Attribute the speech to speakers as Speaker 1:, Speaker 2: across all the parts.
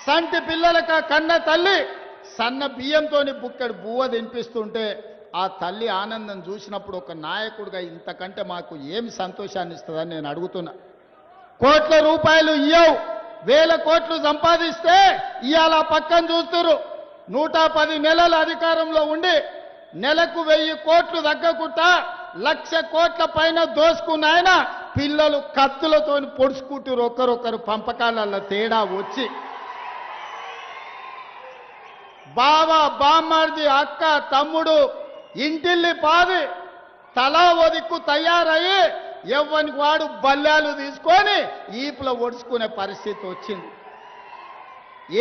Speaker 1: సంటి పిల్లలకు కన్న తల్లి సన్న బియ్యంతోని బుక్కెడు బువ్వ తినిపిస్తుంటే ఆ తల్లి ఆనందం చూసినప్పుడు ఒక నాయకుడిగా ఇంతకంటే మాకు ఏమి సంతోషాన్ని ఇస్తుందని నేను అడుగుతున్నా. కోట్ల రూపాయలు ఇయ్యవు, వేల కోట్లు సంపాదిస్తే ఇవాళ పక్కన చూస్తురు. 110 నెలల అధికారంలో ఉండి నెలకు 1000 కోట్లు తగ్గకుండా 1,00,000 కోట్ల పైన దోసుకున్నాయన పిల్లలు కత్తులతో పొడుచుకుంటారు. ఒకరొకరు పంపకాలలో తేడా వచ్చి బావ బామ్మర్ది అక్క తమ్ముడు ఇంటిల్లి పాది తలా ఒదిక్కు తయారయ్యి ఎవ్వనికి వాడు బల్లాలు తీసుకొని ఈపులో ఒడుచుకునే పరిస్థితి వచ్చింది.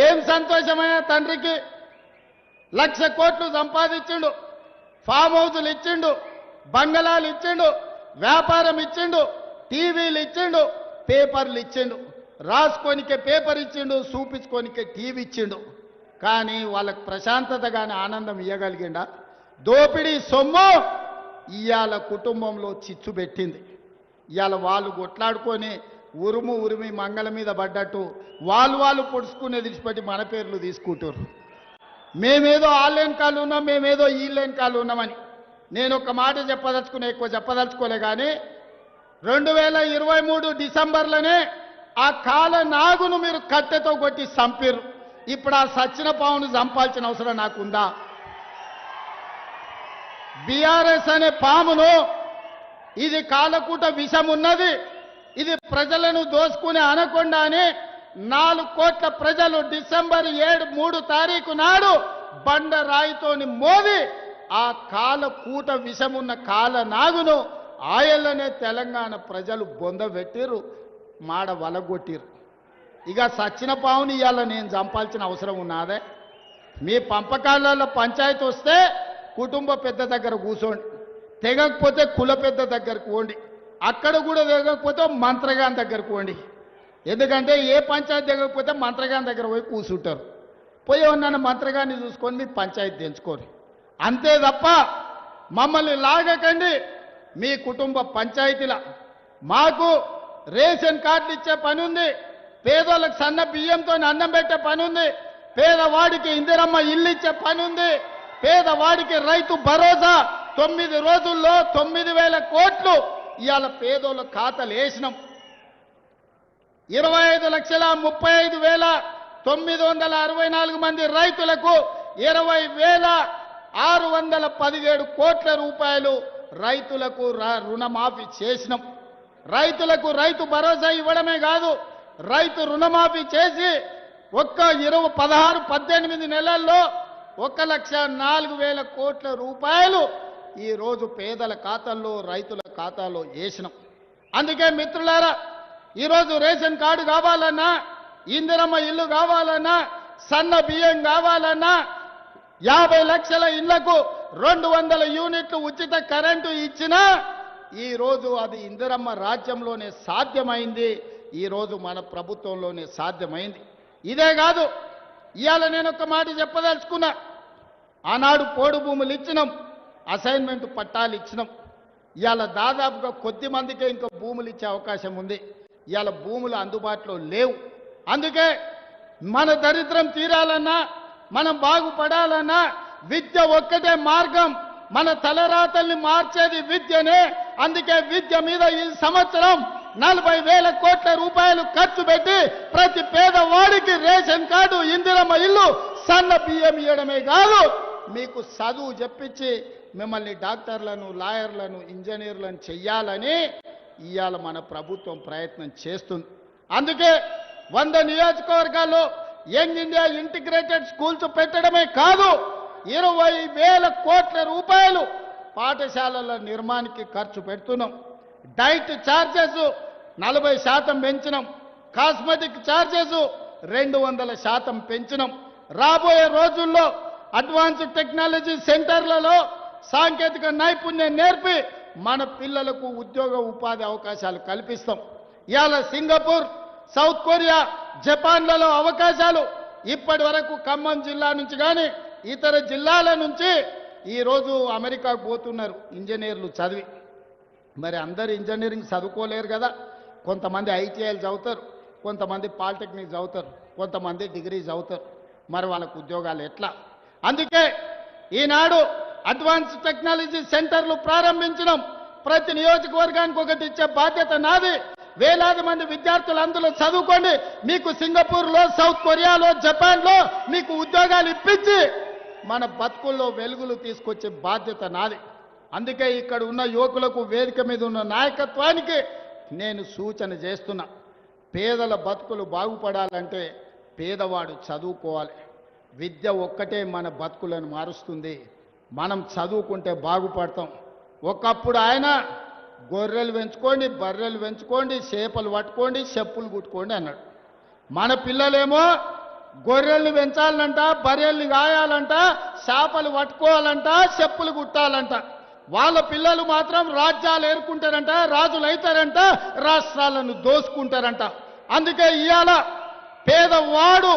Speaker 1: ఏం సంతోషమైన తండ్రికి 1,00,000 కోట్లు సంపాదించిండు, ఫామ్ హౌజులు ఇచ్చిండు, బంగళాలు ఇచ్చిండు, వ్యాపారం ఇచ్చిండు, టీవీలు ఇచ్చిండు, పేపర్లు ఇచ్చిండు, రాసుకోనికే పేపర్ ఇచ్చిండు, చూపించుకోనికే టీవీ ఇచ్చిండు. కానీ వాళ్ళకు ప్రశాంతత కానీ ఆనందం ఇవ్వగలిగిండా? దోపిడీ సొమ్ము ఇవాళ కుటుంబంలో చిచ్చు పెట్టింది. ఇవాళ వాళ్ళు కొట్లాడుకొని ఉరిమి మంగళ మీద పడ్డట్టు వాళ్ళు పొడుచుకునే విడిచిపెట్టి మన పేర్లు తీసుకుంటారు. మేమేదో ఆన్లైన్ కాలు ఉన్నాం, మేమేదో ఈలైన్ కాలు ఉన్నామని నేను ఒక మాట ఎక్కువ చెప్పదలుచుకోలే. కానీ 2023 డిసెంబర్లోనే ఆ కాల నాగును మీరు కట్టెతో కొట్టి చంపిర్రు. ఇప్పుడు ఆ సచ్చిన పావును చంపాల్సిన అవసరం నాకుందా? బీఆర్ఎస్ అనే పామును, ఇది కాలకూట విషం ఉన్నది, ఇది ప్రజలను దోసుకునే అనకొండ అని 4 కోట్ల ప్రజలు డిసెంబర్ 3 తారీఖు నాడు బండరాయితోని మోది ఆ కాలకూట విషమున్న కాల నాగును ఆయల్లనే తెలంగాణ ప్రజలు బొందబెట్టిరు, మాడ వలగొట్టిరు. ఇక సచ్చిన పావుని ఇవాళ నేను చంపాల్సిన అవసరం ఉన్నదే? మీ పంపకాలలో పంచాయతీ వస్తే కుటుంబ పెద్ద దగ్గర కూర్చోండి, తెగకపోతే కుల పెద్ద దగ్గరకు పోండి, అక్కడ కూడా తెగకపోతే మంత్రగాని దగ్గరకు పోండి. ఎందుకంటే ఏ పంచాయతీ తెగకపోతే మంత్రగాని దగ్గర పోయి కూర్చుంటారు. పోయి ఉన్న మంత్రగాన్ని చూసుకొని మీ పంచాయతీ తెంచుకోరు. అంతే తప్ప మమ్మల్ని లాగకండి. మీ కుటుంబ పంచాయతీల మాకు రేషన్ కార్డులు ఇచ్చే పని ఉంది, పేదోళ్ళకి సన్న బియ్యంతో అన్నం పెట్టే పని ఉంది, పేదవాడికి ఇందిరమ్మ ఇల్లు ఇచ్చే పని ఉంది, పేదవాడికి రైతు భరోసా 9 రోజుల్లో 9,000 కోట్లు ఇవాళ పేదోళ్ళ ఖాతాలు వేసినాం. 25,35,964 మంది రైతులకు 20,617 కోట్ల రూపాయలు రైతులకు రుణమాఫీ చేసినాం. రైతులకు రైతు భరోసా ఇవ్వడమే కాదు, రైతు రుణమాఫీ చేసి ఒక్క 18 నెలల్లో 1,04,000 కోట్ల రూపాయలు ఈరోజు పేదల ఖాతాల్లో రైతుల ఖాతాలో వేసినాం. అందుకే మిత్రులారా, ఈరోజు రేషన్ కార్డు కావాలన్నా, ఇందిరమ్మ ఇల్లు కావాలన్నా, సన్న బియ్యం కావాలన్నా, 50 లక్షల ఇళ్లకు 200 యూనిట్లు ఉచిత కరెంటు ఇచ్చినా ఈరోజు అది ఇందిరమ్మ రాజ్యంలోనే సాధ్యమైంది, ఈరోజు మన ప్రభుత్వంలోనే సాధ్యమైంది. ఇదే కాదు, ఇవాళ నేను ఒక మాట చెప్పదలుచుకున్నా. ఆనాడు పోడు భూములు ఇచ్చినాం, అసైన్మెంట్ పట్టాలు ఇచ్చినాం. ఇవాళ దాదాపుగా కొద్ది మందికే ఇంకా భూములు ఇచ్చే అవకాశం ఉంది. ఇవాళ భూములు అందుబాటులో లేవు. అందుకే మన దరిద్రం తీరాలన్నా, మనం బాగుపడాలన్నా విద్య ఒక్కటే మార్గం. మన తలరాతల్ని మార్చేది విద్యనే. అందుకే విద్య మీద ఈ సంవత్సరం 40,000 కోట్ల రూపాయలు ఖర్చు పెట్టి ప్రతి పేదవాడికి రేషన్ కార్డు, ఇందిరమ్మ ఇల్లు, సన్న బియ్యం ఇవ్వడమే కాదు, మీకు చదువు చెప్పించి మిమ్మల్ని డాక్టర్లను, లాయర్లను, ఇంజనీర్లను చెయ్యాలని ఇవాళ మన ప్రభుత్వం ప్రయత్నం చేస్తుంది. అందుకే 100 నియోజకవర్గాల్లో యంగ్ ఇండియా ఇంటిగ్రేటెడ్ స్కూల్స్ పెట్టడమే కాదు, 20,000 కోట్ల రూపాయలు పాఠశాలల నిర్మాణానికి ఖర్చు పెడుతున్నాం. డైట్ ఛార్జెస్ 40% పెంచినాం. కాస్మెటిక్ ఛార్జెస్ 200% పెంచినాం. రాబోయే రోజుల్లో అడ్వాన్స్డ్ టెక్నాలజీ సెంటర్లలో సాంకేతిక నైపుణ్యం నేర్పి మన పిల్లలకు ఉద్యోగ ఉపాధి అవకాశాలు కల్పిస్తాం. ఇవాళ సింగపూర్, సౌత్ కొరియా, జపాన్లలో అవకాశాలు ఇప్పటి వరకు ఖమ్మం జిల్లా నుంచి కానీ ఇతర జిల్లాల నుంచి ఈరోజు అమెరికాకు పోతున్నారు ఇంజనీర్లు చదివి. మరి అందరు ఇంజనీరింగ్ చదువుకోలేరు కదా, కొంతమంది ఐటీఐలు చదువుతారు. కొంతమంది పాలిటెక్నిక్ చదువుతారు, కొంతమంది డిగ్రీ చదువుతారు. మరి వాళ్ళకు ఉద్యోగాలు ఎట్లా? అందుకే ఈనాడు అడ్వాన్స్ టెక్నాలజీ సెంటర్లు ప్రారంభించడం. ప్రతి నియోజకవర్గానికి ఒకటి ఇచ్చే బాధ్యత నాది. వేలాది మంది విద్యార్థులు అందులో చదువుకోండి. మీకు సింగపూర్లో, సౌత్ కొరియాలో, జపాన్లో మీకు ఉద్యోగాలు ఇప్పించి మన బతుకుల్లో వెలుగులు తీసుకొచ్చే బాధ్యత నాది. అందుకే ఇక్కడ ఉన్న యువకులకు, వేదిక మీద ఉన్న నాయకత్వానికి నేను సూచన చేస్తున్నా. పేదల బతుకులు బాగుపడాలంటే పేదవాడు చదువుకోవాలి. విద్య ఒక్కటే మన బతుకులను మారుస్తుంది. మనం చదువుకుంటే బాగుపడతాం. ఒకప్పుడు ఆయన గొర్రెలు పెంచుకోండి, బర్రెలు పెంచుకోండి, చేపలు పట్టుకోండి, చెప్పులు కుట్టుకోండి అన్నాడు. మన పిల్లలేమో గొర్రెల్ని పెంచాలంట, బర్రెల్ని గాయాలంట, చేపలు పట్టుకోవాలంట, చెప్పులు కుట్టాలంట. వాళ్ళ పిల్లలు మాత్రం రాజ్యాలు ఏరుకుంటారంట, రాజులు అవుతారంట, రాష్ట్రాలను దోసుకుంటారంట. అందుకే ఇవాళ పేదవాడు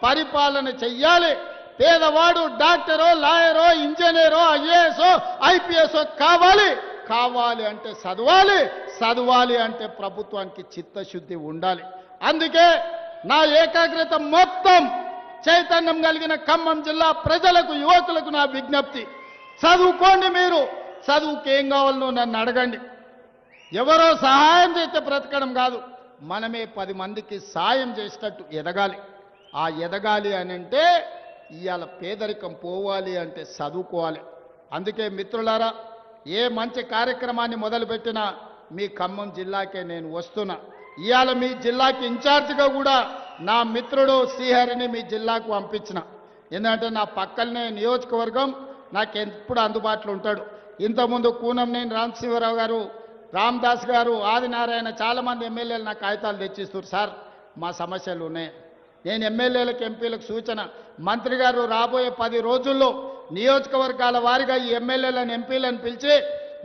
Speaker 1: పరిపాలన చెయ్యాలి. పేదవాడు డాక్టరో, లాయరో, ఇంజనీరో, ఐఏఎస్ఓ, ఐపీఎస్ఓ కావాలి. కావాలి అంటే చదవాలి, చదవాలి అంటే ప్రభుత్వానికి చిత్తశుద్ధి ఉండాలి. అందుకే నా ఏకాగ్రత మొత్తం చైతన్యం కలిగిన ఖమ్మం జిల్లా ప్రజలకు, యువకులకు నా విజ్ఞప్తి, చదువుకోండి. మీరు చదువుకి ఏం కావాలనో నన్ను అడగండి. ఎవరో సహాయం చేస్తే బ్రతకడం కాదు, మనమే 10 మందికి సాయం చేసేటట్టు ఎదగాలి. ఆ ఎదగాలి అని అంటే ఇవాళ పేదరికం పోవాలి అంటే చదువుకోవాలి. అందుకే మిత్రులారా, ఏ మంచి కార్యక్రమాన్ని మొదలుపెట్టినా మీ ఖమ్మం జిల్లాకే నేను వస్తున్నా. ఇవాళ మీ జిల్లాకి ఇన్ఛార్జిగా కూడా నా మిత్రుడు శ్రీహరిని మీ జిల్లాకు పంపించిన. ఎందుకంటే నా పక్కనే నియోజకవర్గం, నాకు ఎప్పుడు అందుబాటులో ఉంటాడు. ఇంతకుముందు కూనంనేని రామశివరావు గారు, రామదాస్ గారు, ఆదినారాయణ, చాలామంది ఎమ్మెల్యేలు నాకు కాగితాలు తెచ్చిస్తారు. సార్ మా సమస్యలు ఉన్నాయి. నేను ఎమ్మెల్యేలకు, ఎంపీలకు సూచన, మంత్రి గారు రాబోయే 10 రోజుల్లో నియోజకవర్గాల వారిగా ఈ ఎమ్మెల్యేలను, ఎంపీలను పిలిచి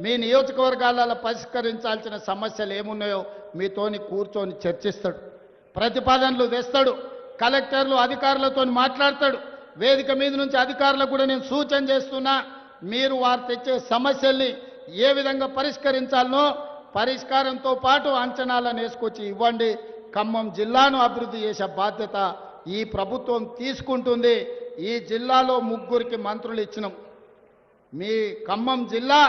Speaker 1: మీ నియోజకవర్గాలలో పరిష్కరించాల్సిన సమస్యలు ఏమున్నాయో మీతోని కూర్చొని చర్చిస్తాడు. ప్రతిపాదనలు తెస్తాడు. కలెక్టర్లు, అధికారులతో మాట్లాడతాడు. వేదిక మీద నుంచి అధికారులకు కూడా నేను సూచన చేస్తున్నా, మీరు వారు తెచ్చే సమస్యల్ని ఏ విధంగా పరిష్కరించాలనో పరిష్కారంతో పాటు అంచనాలను వేసుకొచ్చి ఇవ్వండి. ఖమ్మం జిల్లాను అభివృద్ధి చేసే బాధ్యత ఈ ప్రభుత్వం తీసుకుంటుంది. ఈ జిల్లాలో 3 మంత్రులు ఇచ్చినాం. మీ ఖమ్మం జిల్లా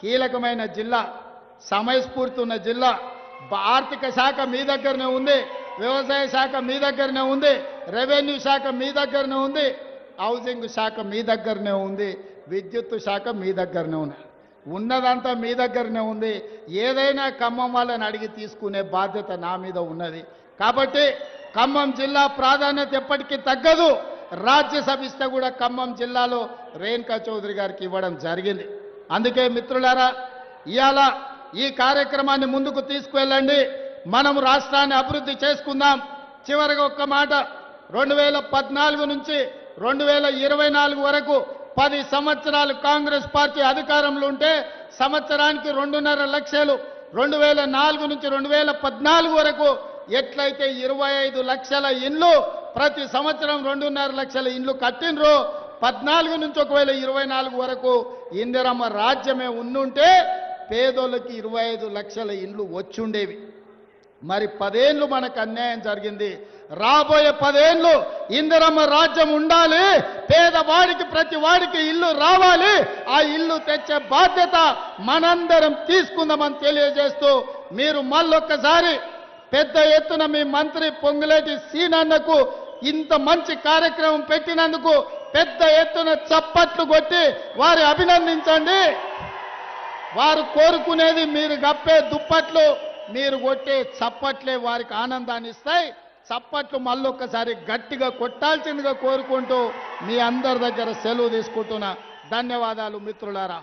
Speaker 1: కీలకమైన జిల్లా, సమయస్ఫూర్తి ఉన్న జిల్లా. ఆర్థిక శాఖ మీ దగ్గరనే ఉంది, వ్యవసాయ శాఖ మీ దగ్గరనే ఉంది, రెవెన్యూ శాఖ మీ దగ్గరనే ఉంది, హౌసింగ్ శాఖ మీ దగ్గరనే ఉంది, విద్యుత్ శాఖ మీ దగ్గరనే ఉంది. ఉన్నదంతా మీ దగ్గరనే ఉంది. ఏదైనా ఖమ్మం వాళ్ళని అడిగి తీసుకునే బాధ్యత నా మీద ఉన్నది. కాబట్టి ఖమ్మం జిల్లా ప్రాధాన్యత ఎప్పటికీ తగ్గదు. రాజ్యసభ ఇస్తే కూడా ఖమ్మం జిల్లాలో రేణుకా చౌదరి గారికి ఇవ్వడం జరిగింది. అందుకే మిత్రులారా, ఇవాళ ఈ కార్యక్రమాన్ని ముందుకు తీసుకువెళ్ళండి. మనం రాష్ట్రాన్ని అభివృద్ధి చేసుకుందాం. చివరిగా ఒక్క మాట, 2014 నుంచి 2024 వరకు 10 సంవత్సరాలు కాంగ్రెస్ పార్టీ అధికారంలో ఉంటే సంవత్సరానికి 2.5 లక్షలు, 2004 నుంచి 2014 వరకు ఎట్లయితే 25 లక్షల ఇండ్లు ప్రతి సంవత్సరం 2.5 లక్షల ఇండ్లు కట్టినరో, 14 నుంచి ఒకవేళ 24 వరకు ఇందిరమ్మ రాజ్యమే ఉండుంటే పేదోళ్ళకి 25 లక్షల ఇండ్లు వచ్చుండేవి. మరి 10 ఏళ్ళు మనకు అన్యాయం జరిగింది. రాబోయే 10 ఏళ్ళు ఇందిరమ్మ రాజ్యం ఉండాలి. పేదవాడికి, ప్రతి వాడికి ఇల్లు రావాలి. ఆ ఇల్లు తెచ్చే బాధ్యత మనందరం తీసుకుందామని తెలియజేస్తూ, మీరు మళ్ళొక్కసారి పెద్ద ఎత్తున మీ మంత్రి పొంగులేటి సీనన్నకు ఇంత మంచి కార్యక్రమం పెట్టినందుకు పెద్ద ఎత్తున చప్పట్లు కొట్టి వారి అభినందించండి. వారు కోరుకునేది మీరు గప్పే దుప్పట్లు, మీరు కొట్టే చప్పట్లే వారికి ఆనందాన్ని ఇస్తాయి. చప్పట్లు మళ్ళొక్కసారి గట్టిగా కొట్టాల్సిందిగా కోరుకుంటూ మీ అందరి దగ్గర సెలవు తీసుకుంటున్నా. ధన్యవాదాలు మిత్రులారా.